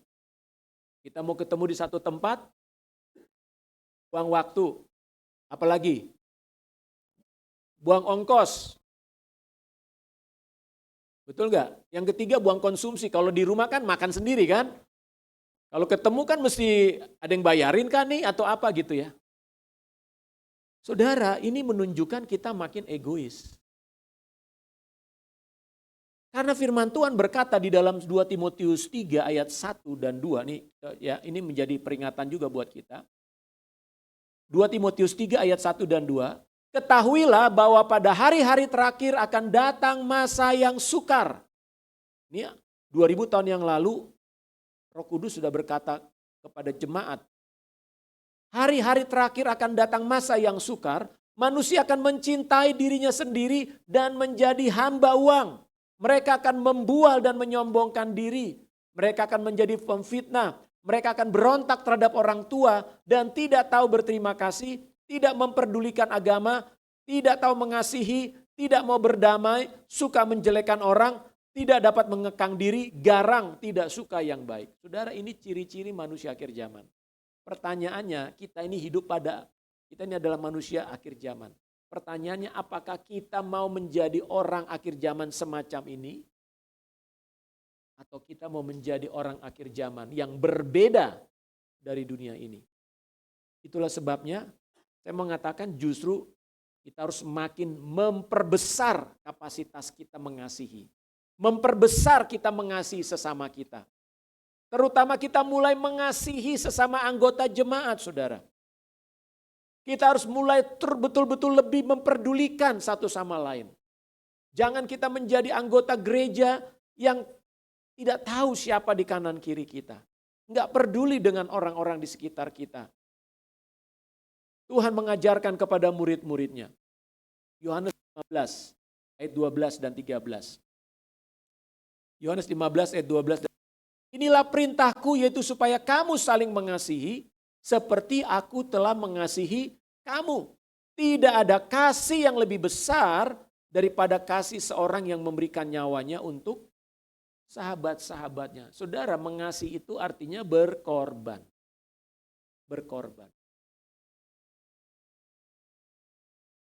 Kita mau ketemu di satu tempat, buang waktu. Apalagi? Buang ongkos. Betul nggak? Yang ketiga buang konsumsi. Kalau di rumah kan makan sendiri kan? Kalau ketemu kan mesti ada yang bayarin kan nih atau apa gitu ya. Saudara, ini menunjukkan kita makin egois. Karena firman Tuhan berkata di dalam 2 Timotius 3 ayat 1 dan 2 nih, ya ini menjadi peringatan juga buat kita. 2 Timotius 3 ayat 1 dan 2, ketahuilah bahwa pada hari-hari terakhir akan datang masa yang sukar. Ini 2000 tahun yang lalu Roh Kudus sudah berkata kepada jemaat, hari-hari terakhir akan datang masa yang sukar, manusia akan mencintai dirinya sendiri dan menjadi hamba uang. Mereka akan membual dan menyombongkan diri. Mereka akan menjadi pemfitnah. Mereka akan berontak terhadap orang tua dan tidak tahu berterima kasih, tidak memperdulikan agama, tidak tahu mengasihi, tidak mau berdamai, suka menjelekkan orang, tidak dapat mengekang diri, garang, tidak suka yang baik. Saudara, ini ciri-ciri manusia akhir zaman. Pertanyaannya, kita ini adalah manusia akhir zaman. Pertanyaannya, apakah kita mau menjadi orang akhir zaman semacam ini? Atau kita mau menjadi orang akhir zaman yang berbeda dari dunia ini? Itulah sebabnya saya mengatakan justru kita harus makin memperbesar kapasitas kita mengasihi. Memperbesar kita mengasihi sesama kita. Terutama kita mulai mengasihi sesama anggota jemaat, saudara. Kita harus mulai betul-betul lebih memperdulikan satu sama lain. Jangan kita menjadi anggota gereja yang tidak tahu siapa di kanan kiri kita. Enggak peduli dengan orang-orang di sekitar kita. Tuhan mengajarkan kepada murid-muridnya. Yohanes 15 ayat 12 dan 13. Yohanes 15 ayat 12 dan inilah perintahku yaitu supaya kamu saling mengasihi seperti aku telah mengasihi kamu. Tidak ada kasih yang lebih besar daripada kasih seorang yang memberikan nyawanya untuk sahabat-sahabatnya. Saudara, mengasihi itu artinya berkorban. Berkorban.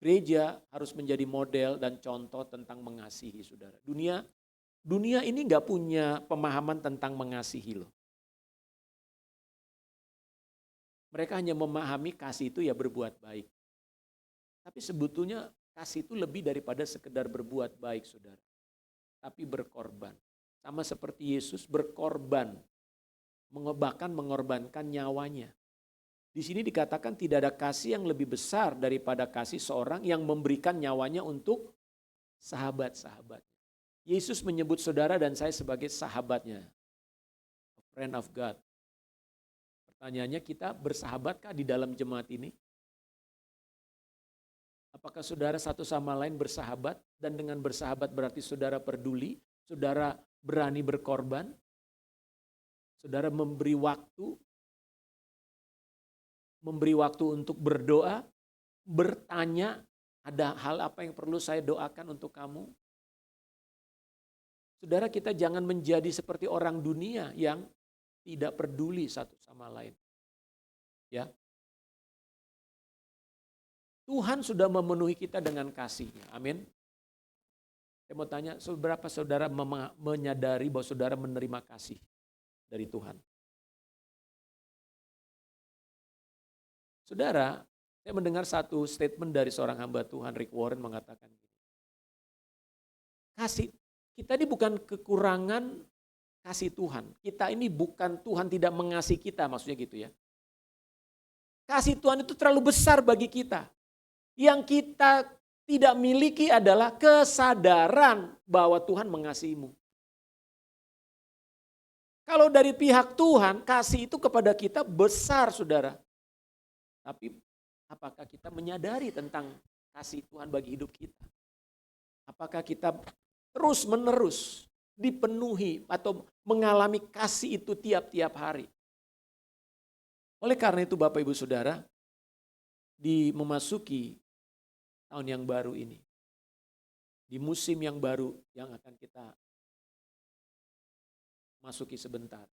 Gereja harus menjadi model dan contoh tentang mengasihi, saudara. Dunia ini nggak punya pemahaman tentang mengasihi loh. Mereka hanya memahami kasih itu ya berbuat baik. Tapi sebetulnya kasih itu lebih daripada sekedar berbuat baik, saudara. Tapi berkorban. Sama seperti Yesus berkorban. Bahkan mengorbankan nyawanya. Di sini dikatakan tidak ada kasih yang lebih besar daripada kasih seorang yang memberikan nyawanya untuk sahabat-sahabat. Yesus menyebut saudara dan saya sebagai sahabatnya. A friend of God. Pertanyaannya, kita bersahabatkah di dalam jemaat ini? Apakah saudara satu sama lain bersahabat? Dan dengan bersahabat berarti saudara peduli, saudara berani berkorban, saudara memberi waktu untuk berdoa, bertanya, ada hal apa yang perlu saya doakan untuk kamu? Saudara, kita jangan menjadi seperti orang dunia yang tidak peduli satu sama lain. Ya. Tuhan sudah memenuhi kita dengan kasih-Nya. Amin. Saya mau tanya, seberapa saudara menyadari bahwa saudara menerima kasih dari Tuhan? Saudara, saya mendengar satu statement dari seorang hamba Tuhan, Rick Warren, mengatakan gini. Kasih, kita ini bukan kekurangan kasih Tuhan. Kita ini bukan Tuhan tidak mengasihi kita, maksudnya gitu ya. Kasih Tuhan itu terlalu besar bagi kita. Yang kita tidak miliki adalah kesadaran bahwa Tuhan mengasihimu. Kalau dari pihak Tuhan, kasih itu kepada kita besar, saudara. Tapi apakah kita menyadari tentang kasih Tuhan bagi hidup kita? Apakah kita terus menerus dipenuhi atau mengalami kasih itu tiap-tiap hari? Oleh karena itu Bapak Ibu Saudara, memasuki tahun yang baru ini, di musim yang baru yang akan kita masuki sebentar,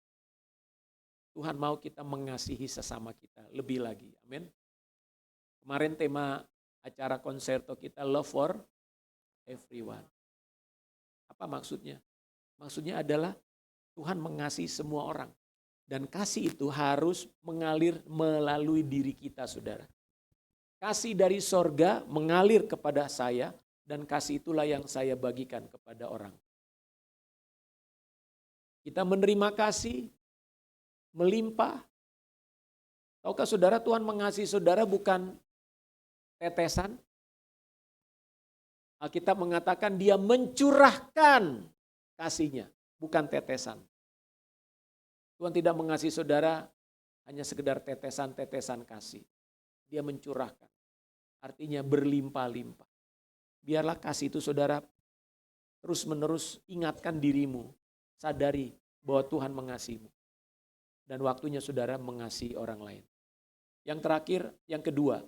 Tuhan mau kita mengasihi sesama kita lebih lagi. Amin. Kemarin tema acara konserto kita Love for Everyone. Apa maksudnya? Maksudnya adalah Tuhan mengasihi semua orang. Dan kasih itu harus mengalir melalui diri kita, saudara. Kasih dari sorga mengalir kepada saya dan kasih itulah yang saya bagikan kepada orang. Kita menerima kasih, melimpah. Tahukah saudara Tuhan mengasihi saudara bukan tetesan? Alkitab mengatakan dia mencurahkan kasihnya, bukan tetesan. Tuhan tidak mengasihi saudara hanya sekedar tetesan-tetesan kasih. Dia mencurahkan, artinya berlimpah-limpah. Biarlah kasih itu saudara terus menerus ingatkan dirimu, sadari bahwa Tuhan mengasihimu. Dan waktunya saudara mengasihi orang lain. Yang terakhir, yang kedua,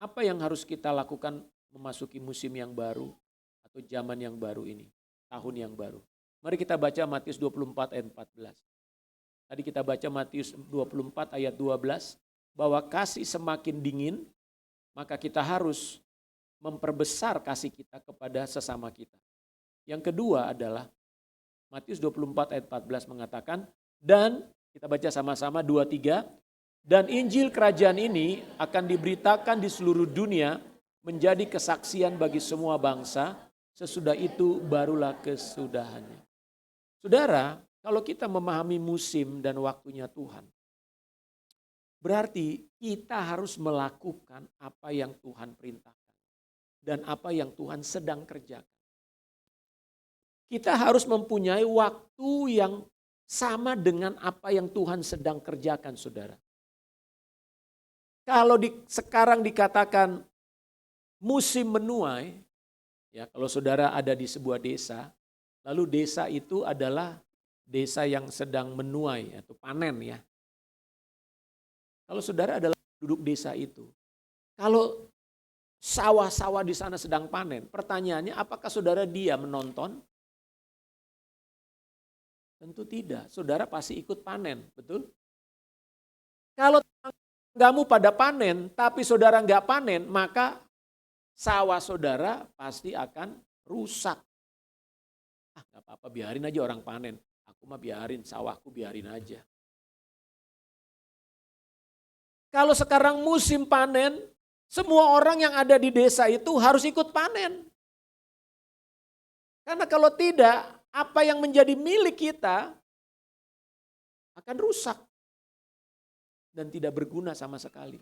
apa yang harus kita lakukan memasuki musim yang baru atau zaman yang baru ini, tahun yang baru. Mari kita baca Matius 24 ayat 14. Tadi kita baca Matius 24 ayat 12, bahwa kasih semakin dingin, maka kita harus memperbesar kasih kita kepada sesama kita. Yang kedua adalah Matius 24 ayat 14 mengatakan, dan kita baca sama-sama 2-3, dan Injil kerajaan ini akan diberitakan di seluruh dunia menjadi kesaksian bagi semua bangsa, sesudah itu barulah kesudahannya. Saudara, kalau kita memahami musim dan waktunya Tuhan, berarti kita harus melakukan apa yang Tuhan perintahkan dan apa yang Tuhan sedang kerjakan. Kita harus mempunyai waktu yang sama dengan apa yang Tuhan sedang kerjakan, saudara. Kalau sekarang dikatakan musim menuai, ya kalau saudara ada di sebuah desa, lalu desa itu adalah desa yang sedang menuai atau panen ya. Kalau saudara adalah penduduk desa itu, kalau sawah-sawah di sana sedang panen, pertanyaannya apakah saudara dia menonton? Tentu tidak, saudara pasti ikut panen, betul? Kalau tetanggamu pada panen, tapi saudara nggak panen, maka sawah saudara pasti akan rusak. Gak apa-apa, biarin aja orang panen. Aku mah biarin, sawahku biarin aja. Kalau sekarang musim panen, semua orang yang ada di desa itu harus ikut panen. Karena kalau tidak, apa yang menjadi milik kita akan rusak dan tidak berguna sama sekali.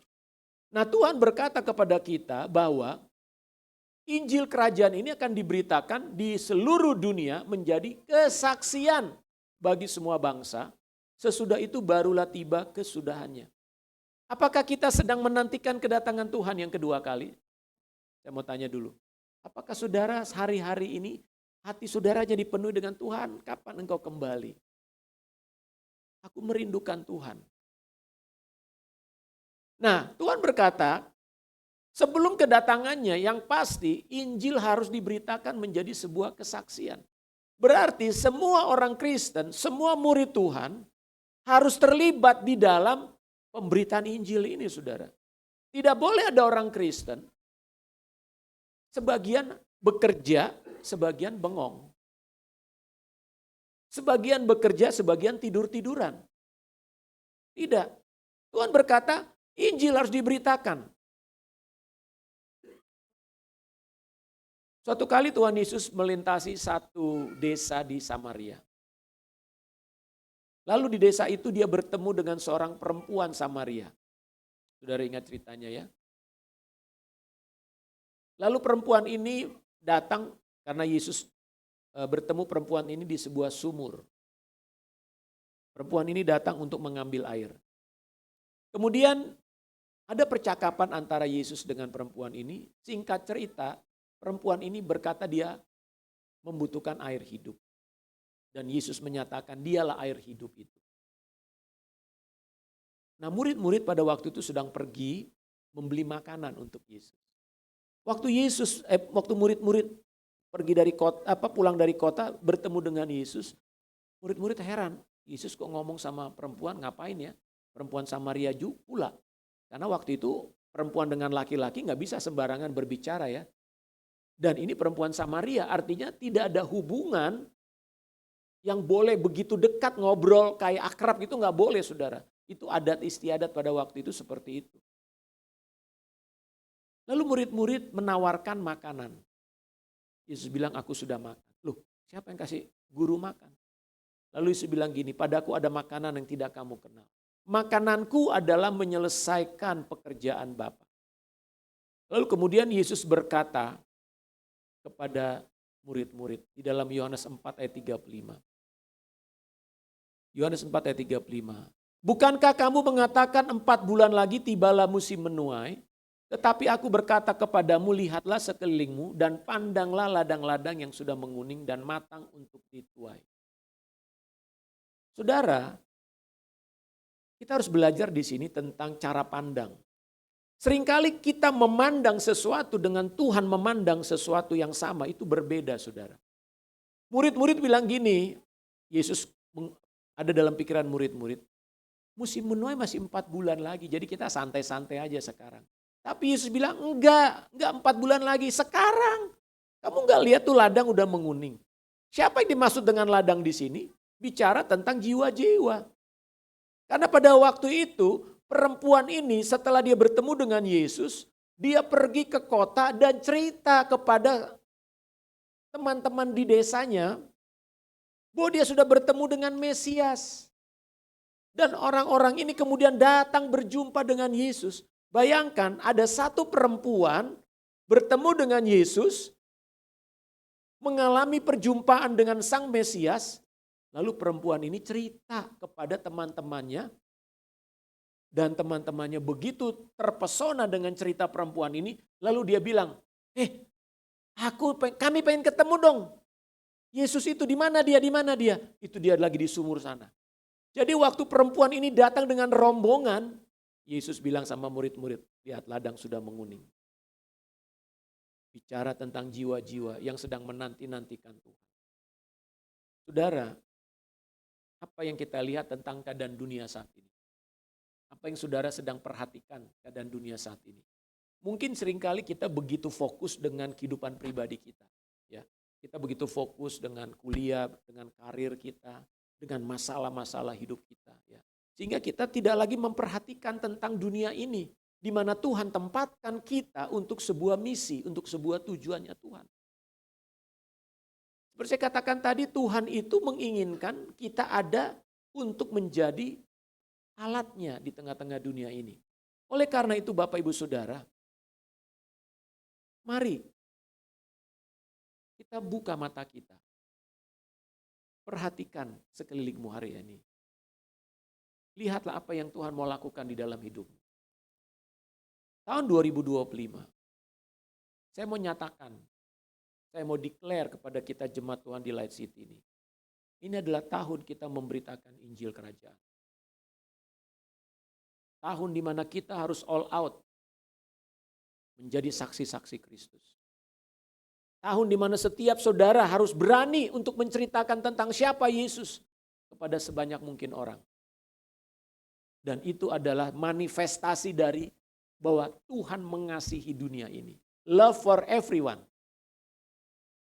Nah, Tuhan berkata kepada kita bahwa Injil kerajaan ini akan diberitakan di seluruh dunia menjadi kesaksian bagi semua bangsa. Sesudah itu barulah tiba kesudahannya. Apakah kita sedang menantikan kedatangan Tuhan yang kedua kali? Saya mau tanya dulu. Apakah saudara hari-hari ini hati saudara jadi penuh dengan Tuhan? Kapan engkau kembali? Aku merindukan Tuhan. Nah, Tuhan berkata, sebelum kedatangannya yang pasti Injil harus diberitakan menjadi sebuah kesaksian. Berarti semua orang Kristen, semua murid Tuhan harus terlibat di dalam pemberitaan Injil ini, saudara. Tidak boleh ada orang Kristen, sebagian bekerja, sebagian bengong. Sebagian bekerja, sebagian tidur-tiduran. Tidak. Tuhan berkata, Injil harus diberitakan. Suatu kali Tuhan Yesus melintasi satu desa di Samaria. Lalu di desa itu dia bertemu dengan seorang perempuan Samaria. Saudara ingat ceritanya ya. Lalu perempuan ini datang karena Yesus bertemu perempuan ini di sebuah sumur. Perempuan ini datang untuk mengambil air. Kemudian ada percakapan antara Yesus dengan perempuan ini. Singkat cerita, perempuan ini berkata dia membutuhkan air hidup. Dan Yesus menyatakan dialah air hidup itu. Nah, murid-murid pada waktu itu sedang pergi membeli makanan untuk Yesus. Waktu murid-murid pergi dari kota, pulang dari kota bertemu dengan Yesus, murid-murid heran. Yesus kok ngomong sama perempuan, ngapain ya? Perempuan Samaria juga pula. Karena waktu itu perempuan dengan laki-laki nggak bisa sembarangan berbicara ya. Dan ini perempuan Samaria, artinya tidak ada hubungan yang boleh begitu dekat ngobrol kayak akrab gitu nggak boleh, saudara. Itu adat istiadat pada waktu itu seperti itu. Lalu murid-murid menawarkan makanan. Yesus bilang, aku sudah makan. Loh, siapa yang kasih guru makan? Lalu Yesus bilang gini, padaku ada makanan yang tidak kamu kenal. Makananku adalah menyelesaikan pekerjaan Bapa. Lalu kemudian Yesus berkata kepada murid-murid di dalam Yohanes 4 ayat 35. Yohanes 4 ayat 35. Bukankah kamu mengatakan 4 bulan lagi tibalah musim menuai? Tetapi aku berkata kepadamu, lihatlah sekelilingmu dan pandanglah ladang-ladang yang sudah menguning dan matang untuk dituai. Saudara, kita harus belajar di sini tentang cara pandang. Seringkali kita memandang sesuatu dengan Tuhan memandang sesuatu yang sama, itu berbeda, saudara. Murid-murid bilang gini, Yesus ada dalam pikiran murid-murid, musim menuai masih 4 bulan lagi, jadi kita santai-santai aja sekarang. Tapi Yesus bilang enggak 4 bulan lagi, sekarang. Kamu enggak lihat tuh ladang udah menguning. Siapa yang dimaksud dengan ladang di sini? Bicara tentang jiwa-jiwa. Karena pada waktu itu perempuan ini setelah dia bertemu dengan Yesus, dia pergi ke kota dan cerita kepada teman-teman di desanya bahwa dia sudah bertemu dengan Mesias. Dan orang-orang ini kemudian datang berjumpa dengan Yesus. Bayangkan ada satu perempuan bertemu dengan Yesus, mengalami perjumpaan dengan Sang Mesias, lalu perempuan ini cerita kepada teman-temannya, dan teman-temannya begitu terpesona dengan cerita perempuan ini, lalu dia bilang, kami pengen ketemu dong. Yesus itu di mana dia? Itu dia lagi di sumur sana. Jadi waktu perempuan ini datang dengan rombongan, Yesus bilang sama murid-murid, lihat ladang sudah menguning. Bicara tentang jiwa-jiwa yang sedang menanti-nantikan Tuhan. Saudara, apa yang kita lihat tentang keadaan dunia saat ini? Apa yang saudara sedang perhatikan keadaan dunia saat ini? Mungkin seringkali kita begitu fokus dengan kehidupan pribadi kita. Ya, kita begitu fokus dengan kuliah, dengan karir kita, dengan masalah-masalah hidup kita. Ya. Sehingga kita tidak lagi memperhatikan tentang dunia ini. Di mana Tuhan tempatkan kita untuk sebuah misi, untuk sebuah tujuannya Tuhan. Seperti saya katakan tadi, Tuhan itu menginginkan kita ada untuk menjadi alatnya di tengah-tengah dunia ini. Oleh karena itu Bapak Ibu Saudara, mari kita buka mata kita. Perhatikan sekelilingmu hari ini. Lihatlah apa yang Tuhan mau lakukan di dalam hidupmu. Tahun 2025, saya mau nyatakan, saya mau declare kepada kita jemaat Tuhan di Light City ini. Ini adalah tahun kita memberitakan Injil Kerajaan. Tahun di mana kita harus all out menjadi saksi-saksi Kristus. Tahun di mana setiap saudara harus berani untuk menceritakan tentang siapa Yesus kepada sebanyak mungkin orang. Dan itu adalah manifestasi dari bahwa Tuhan mengasihi dunia ini. Love for everyone.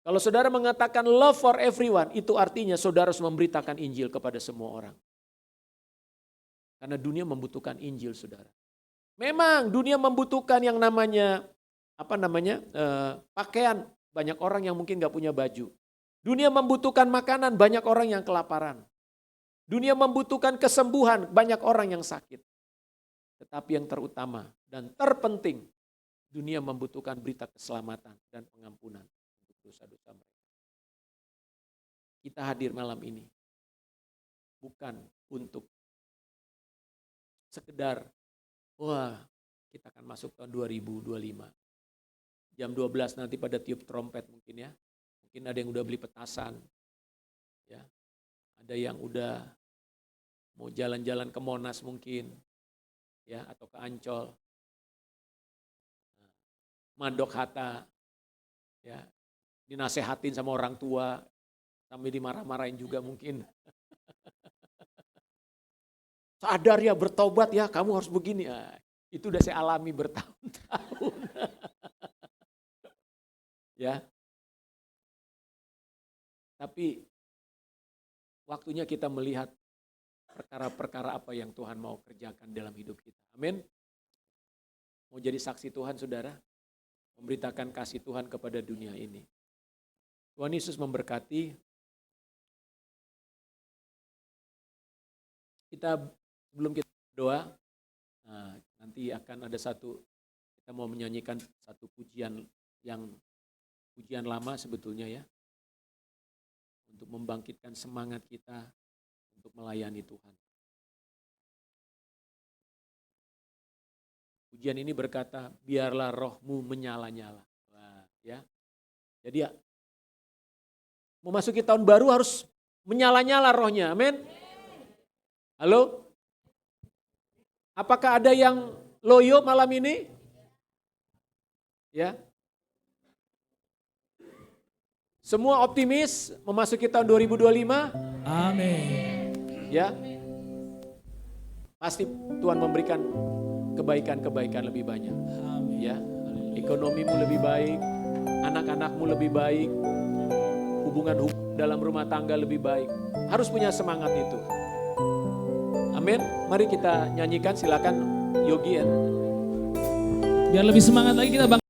Kalau saudara mengatakan love for everyone, itu artinya saudara harus memberitakan Injil kepada semua orang. Karena dunia membutuhkan Injil, saudara. Memang dunia membutuhkan yang namanya pakaian. Banyak orang yang mungkin gak punya baju. Dunia membutuhkan makanan, banyak orang yang kelaparan. Dunia membutuhkan kesembuhan, banyak orang yang sakit. Tetapi yang terutama dan terpenting, dunia membutuhkan berita keselamatan dan pengampunan untuk dosa-dosa mereka. Kita hadir malam ini bukan untuk sekedar, kita akan masuk tahun 2025. Jam 12 nanti pada tiup trompet mungkin ya. Mungkin ada yang udah beli petasan. Ya. Ada yang udah mau jalan-jalan ke Monas mungkin. Ya, atau ke Ancol, Mandok Hatta, ya, dinasehatin sama orang tua, sampai dimarah-marahin juga mungkin. Sadar ya, bertobat ya, kamu harus begini. Itu udah saya alami bertahun-tahun. Ya, tapi waktunya kita melihat perkara-perkara apa yang Tuhan mau kerjakan dalam hidup kita. Amin. Mau jadi saksi Tuhan, saudara? Memberitakan kasih Tuhan kepada dunia ini. Tuhan Yesus memberkati. Sebelum kita berdoa, nanti akan ada kita mau menyanyikan satu pujian lama sebetulnya ya. Untuk membangkitkan semangat kita untuk melayani Tuhan. Pujian ini berkata, biarlah rohmu menyala-nyala. Ya. Jadi ya, memasuki tahun baru harus menyala-nyala rohnya, amin. Halo? Apakah ada yang loyo malam ini? Ya. Semua optimis memasuki tahun 2025? Amin. Ya, pasti Tuhan memberikan kebaikan-kebaikan lebih banyak. Amin. Ya, ekonomimu lebih baik, anak-anakmu lebih baik, hubungan dalam rumah tangga lebih baik. Harus punya semangat itu. Amin. Mari kita nyanyikan, silakan Yogi ya. Biar lebih semangat lagi kita